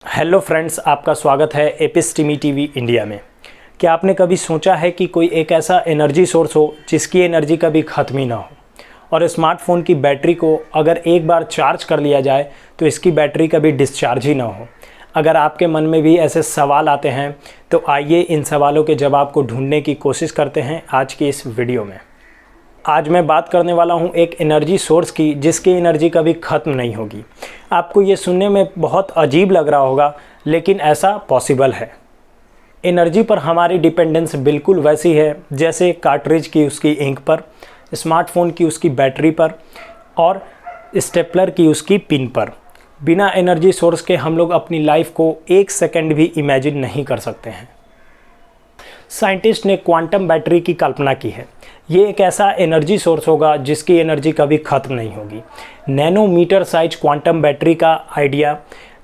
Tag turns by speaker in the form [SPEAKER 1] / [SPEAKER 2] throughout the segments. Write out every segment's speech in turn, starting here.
[SPEAKER 1] Hello friends, आपका स्वागत है एपिस्टीमी टीवी इंडिया में। क्या आपने कभी सोचा है कि कोई एक ऐसा एनर्जी सोर्स हो जिसकी एनर्जी कभी ख़त्म ही ना हो, और स्मार्टफोन की बैटरी को अगर एक बार चार्ज कर लिया जाए तो इसकी बैटरी कभी डिस्चार्ज ही ना हो। अगर आपके मन में भी ऐसे सवाल आते हैं तो आइए इन सवालों के जवाब को ढूंढने की कोशिश करते हैं आज की इस वीडियो में। आज मैं बात करने वाला हूं एक एनर्जी सोर्स की जिसकी एनर्जी कभी ख़त्म नहीं होगी। आपको ये सुनने में बहुत अजीब लग रहा होगा, लेकिन ऐसा पॉसिबल है। एनर्जी पर हमारी डिपेंडेंस बिल्कुल वैसी है जैसे कार्ट्रिज की उसकी इंक पर, स्मार्टफोन की उसकी बैटरी पर और स्टेपलर की उसकी पिन पर। बिना एनर्जी सोर्स के हम लोग अपनी लाइफ को एक सेकंड भी इमेजिन नहीं कर सकते हैं। साइंटिस्ट ने क्वांटम बैटरी की कल्पना की है। ये एक ऐसा एनर्जी सोर्स होगा जिसकी एनर्जी कभी ख़त्म नहीं होगी। नैनोमीटर साइज क्वांटम बैटरी का आइडिया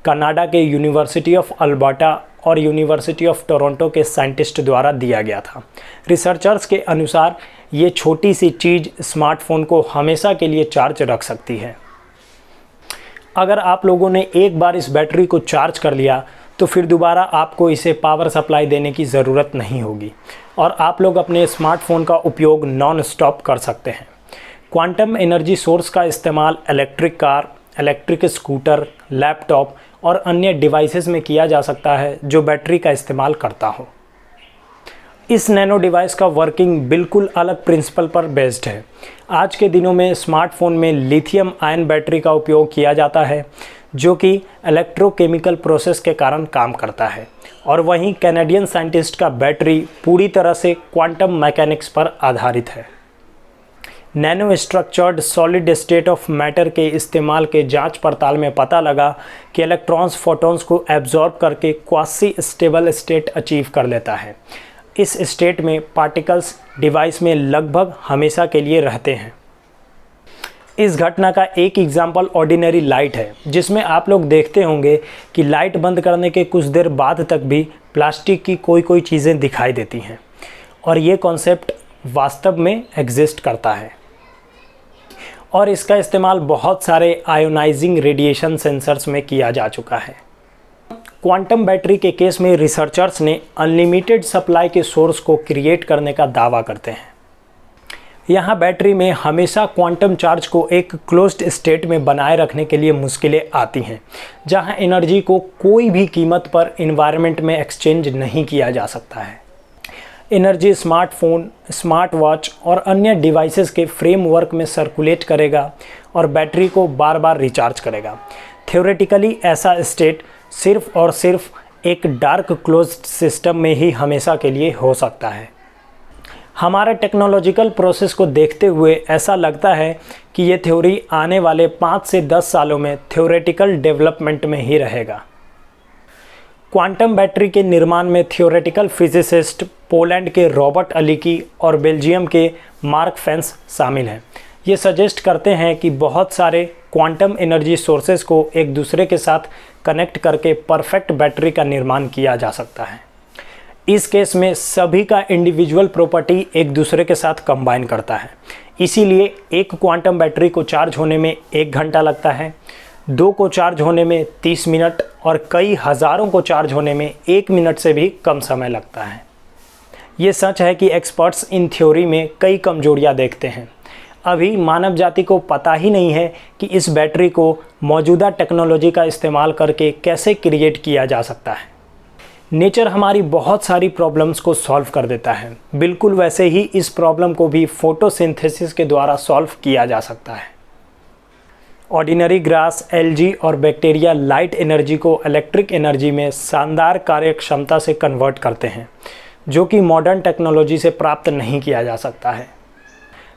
[SPEAKER 1] कनाडा के यूनिवर्सिटी ऑफ अल्बर्टा और यूनिवर्सिटी ऑफ टोरंटो के साइंटिस्ट द्वारा दिया गया था। रिसर्चर्स के अनुसार ये छोटी सी चीज़ स्मार्टफोन को हमेशा के लिए चार्ज रख सकती है। अगर आप लोगों ने एक बार इस बैटरी को चार्ज कर लिया तो फिर दोबारा आपको इसे पावर सप्लाई देने की ज़रूरत नहीं होगी और आप लोग अपने स्मार्टफोन का उपयोग नॉन स्टॉप कर सकते हैं। क्वांटम एनर्जी सोर्स का इस्तेमाल electric car, electric scooter, laptop और अन्य डिवाइसेस में किया जा सकता है जो बैटरी का इस्तेमाल करता हो। इस नैनो डिवाइस का वर्किंग बिल्कुल अलग प्रिंसिपल पर बेस्ड है। आज के दिनों में स्मार्टफोन में लिथियम आयन बैटरी का उपयोग किया जाता है जो कि इलेक्ट्रोकेमिकल प्रोसेस के कारण काम करता है, और वहीं कैनेडियन साइंटिस्ट का बैटरी पूरी तरह से क्वांटम मैकेनिक्स पर आधारित है। Nano structured solid state of matter के इस्तेमाल के जांच पड़ताल में पता लगा कि इलेक्ट्रॉन्स फोटॉन्स को एब्जॉर्ब करके क्वासी स्टेबल स्टेट अचीव कर लेता है। इस स्टेट में पार्टिकल्स डिवाइस में लगभग हमेशा के लिए रहते हैं। इस घटना का एक एग्जाम्पल ऑर्डिनरी लाइट है, जिसमें आप लोग देखते होंगे कि लाइट बंद करने के कुछ देर बाद तक भी प्लास्टिक की कोई चीज़ें दिखाई देती हैं, और ये कॉन्सेप्ट वास्तव में एग्जिस्ट करता है। और इसका इस्तेमाल बहुत सारे आयोनाइजिंग रेडिएशन सेंसर्स में किया जा चुका है। क्वांटम बैटरी के केस में रिसर्चर्स ने अनलिमिटेड सप्लाई के सोर्स को क्रिएट करने का दावा करते हैं। यहाँ बैटरी में हमेशा क्वांटम चार्ज को एक क्लोज्ड स्टेट में बनाए रखने के लिए मुश्किलें आती हैं, जहाँ एनर्जी को कोई भी कीमत पर इन्वायरमेंट में एक्सचेंज नहीं किया जा सकता है। एनर्जी स्मार्टफोन, स्मार्ट वॉच और अन्य डिवाइसेस के फ्रेमवर्क में सर्कुलेट करेगा और बैटरी को बार बार रिचार्ज करेगा। थ्योरेटिकली ऐसा स्टेट सिर्फ और सिर्फ एक डार्क क्लोज्ड सिस्टम में ही हमेशा के लिए हो सकता है। हमारे टेक्नोलॉजिकल प्रोसेस को देखते हुए ऐसा लगता है कि ये थ्योरी आने वाले 5 से 10 सालों में थ्योरेटिकल डेवलपमेंट में ही रहेगा। क्वांटम बैटरी के निर्माण में थ्योरेटिकल फिजिसिस्ट पोलैंड के रॉबर्ट अलीकी और बेल्जियम के मार्क फेंस शामिल हैं। ये सजेस्ट करते हैं कि बहुत सारे क्वांटम एनर्जी सोर्सेज को एक दूसरे के साथ कनेक्ट करके परफेक्ट बैटरी का निर्माण किया जा सकता है। इस केस में सभी का इंडिविजुअल प्रॉपर्टी एक दूसरे के साथ कंबाइन करता है। इसीलिए एक क्वांटम बैटरी को चार्ज होने में 1 घंटा लगता है, 2 को चार्ज होने में 30 मिनट और कई हज़ारों को चार्ज होने में 1 मिनट से भी कम समय लगता है। ये सच है कि एक्सपर्ट्स इन थ्योरी में कई कमजोरियां देखते हैं। अभी मानव जाति को पता ही नहीं है कि इस बैटरी को मौजूदा टेक्नोलॉजी का इस्तेमाल करके कैसे क्रिएट किया जा सकता है। नेचर हमारी बहुत सारी प्रॉब्लम्स को सॉल्व कर देता है, बिल्कुल वैसे ही इस प्रॉब्लम को भी फोटोसिंथेसिस के द्वारा सॉल्व किया जा सकता है। ऑर्डिनरी ग्रास, एल्गी और बैक्टीरिया लाइट एनर्जी को इलेक्ट्रिक एनर्जी में शानदार कार्यक्षमता से कन्वर्ट करते हैं, जो कि मॉडर्न टेक्नोलॉजी से प्राप्त नहीं किया जा सकता है।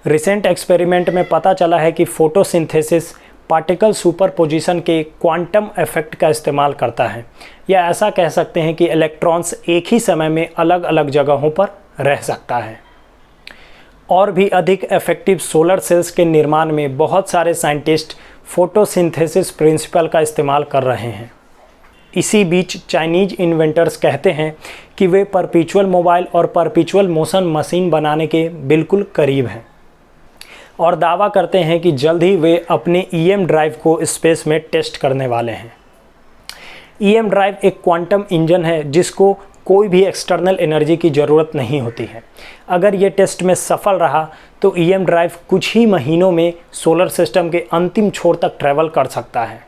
[SPEAKER 1] रिसेंट एक्सपेरिमेंट में पता चला है कि फोटोसिंथेसिस पार्टिकल सुपरपोजिशन के क्वांटम इफेक्ट का इस्तेमाल करता है, या ऐसा कह सकते हैं कि इलेक्ट्रॉन्स एक ही समय में अलग अलग जगहों पर रह सकता है। और भी अधिक इफेक्टिव सोलर सेल्स के निर्माण में बहुत सारे साइंटिस्ट फोटोसिंथेसिस प्रिंसिपल का इस्तेमाल कर रहे हैं। इसी बीच चाइनीज इन्वेंटर्स कहते हैं कि वे परपीचुअल मोबाइल और परपीचुअल मोशन मशीन बनाने के बिल्कुल करीब हैं, और दावा करते हैं कि जल्द ही वे अपने ईएम ड्राइव को स्पेस में टेस्ट करने वाले हैं। EM ड्राइव एक क्वांटम इंजन है जिसको कोई भी एक्सटर्नल एनर्जी की ज़रूरत नहीं होती है। अगर ये टेस्ट में सफल रहा तो EM ड्राइव कुछ ही महीनों में सोलर सिस्टम के अंतिम छोर तक ट्रैवल कर सकता है।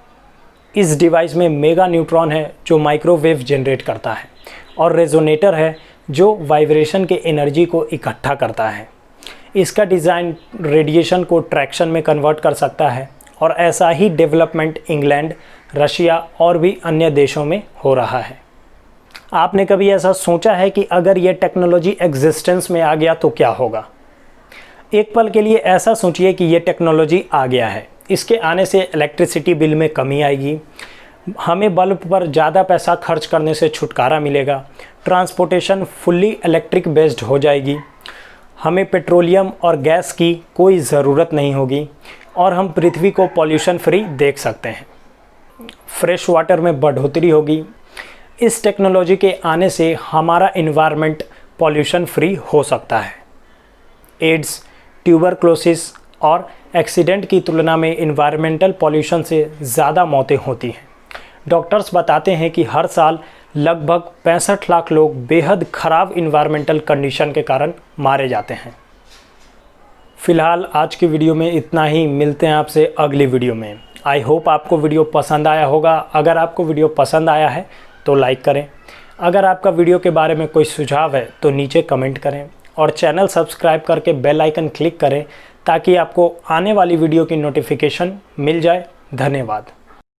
[SPEAKER 1] इस डिवाइस में मेगा न्यूट्रॉन है जो माइक्रोवेव जनरेट करता है और रेजोनेटर है जो वाइब्रेशन के एनर्जी को इकट्ठा करता है। इसका डिज़ाइन रेडिएशन को ट्रैक्शन में कन्वर्ट कर सकता है और ऐसा ही डेवलपमेंट इंग्लैंड, रशिया और भी अन्य देशों में हो रहा है। आपने कभी ऐसा सोचा है कि अगर ये टेक्नोलॉजी एग्जिस्टेंस में आ गया तो क्या होगा? एक पल के लिए ऐसा सोचिए कि ये टेक्नोलॉजी आ गया है। इसके आने से इलेक्ट्रिसिटी बिल में कमी आएगी, हमें बल्ब पर ज़्यादा पैसा खर्च करने से छुटकारा मिलेगा, ट्रांसपोर्टेशन फुल्ली इलेक्ट्रिक बेस्ड हो जाएगी, हमें पेट्रोलियम और गैस की कोई ज़रूरत नहीं होगी और हम पृथ्वी को पॉल्यूशन फ्री देख सकते हैं। फ्रेश वाटर में बढ़ोतरी होगी। इस टेक्नोलॉजी के आने से हमारा इन्वायरमेंट पॉल्यूशन फ्री हो सकता है। एड्स, ट्यूबरक्लोसिस और एक्सीडेंट की तुलना में इन्वायरमेंटल पॉल्यूशन से ज़्यादा मौतें होती हैं। डॉक्टर्स बताते हैं कि हर साल लगभग 65 लाख लोग बेहद ख़राब इन्वायरमेंटल कंडीशन के कारण मारे जाते हैं। फ़िलहाल आज की वीडियो में इतना ही। मिलते हैं आपसे अगली वीडियो में। आई होप आपको वीडियो पसंद आया होगा। अगर आपको वीडियो पसंद आया है तो लाइक करें। अगर आपका वीडियो के बारे में कोई सुझाव है तो नीचे कमेंट करें और चैनल सब्सक्राइब करके बेल आइकन क्लिक करें ताकि आपको आने वाली वीडियो की नोटिफिकेशन मिल जाए। धन्यवाद।